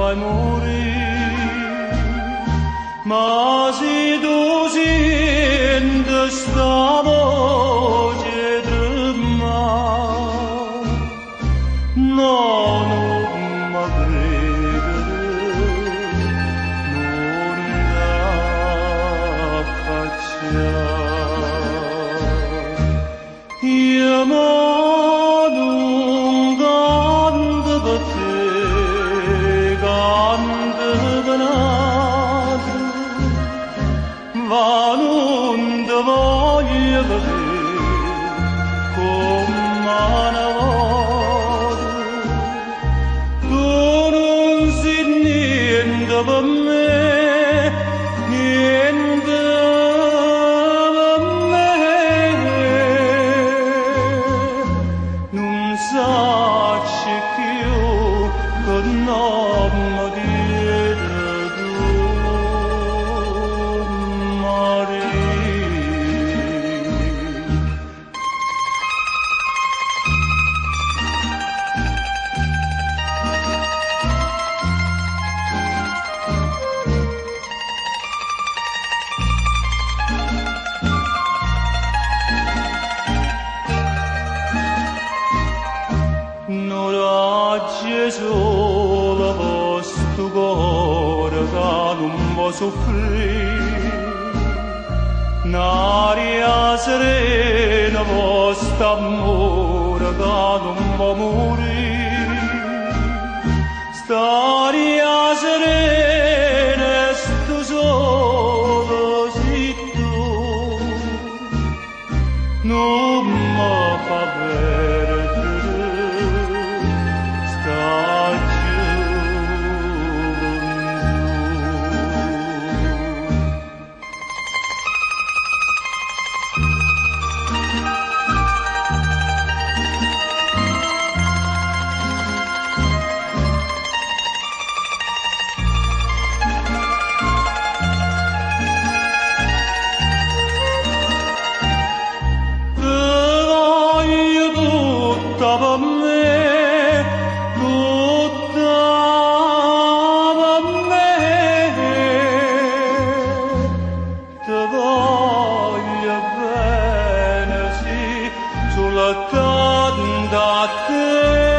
fai morire, ma se tu senti sta voce tremare, no, non mi credere, non t'affacciare. Io non canto per te, canto per altri, ma non ti voglio vedere come una volta. Tu non sei niente per me, niente per me. Non sacci più che non mi dire tu, Maria. Non c'è solo questo cuore che non può soffrire, un'aria serena questo amore che non può morire. St'aria serena e sto sole sei tu, non mi fa perdere tutta per me, tutta per me. Ti voglio bene, sì, soltanto a te.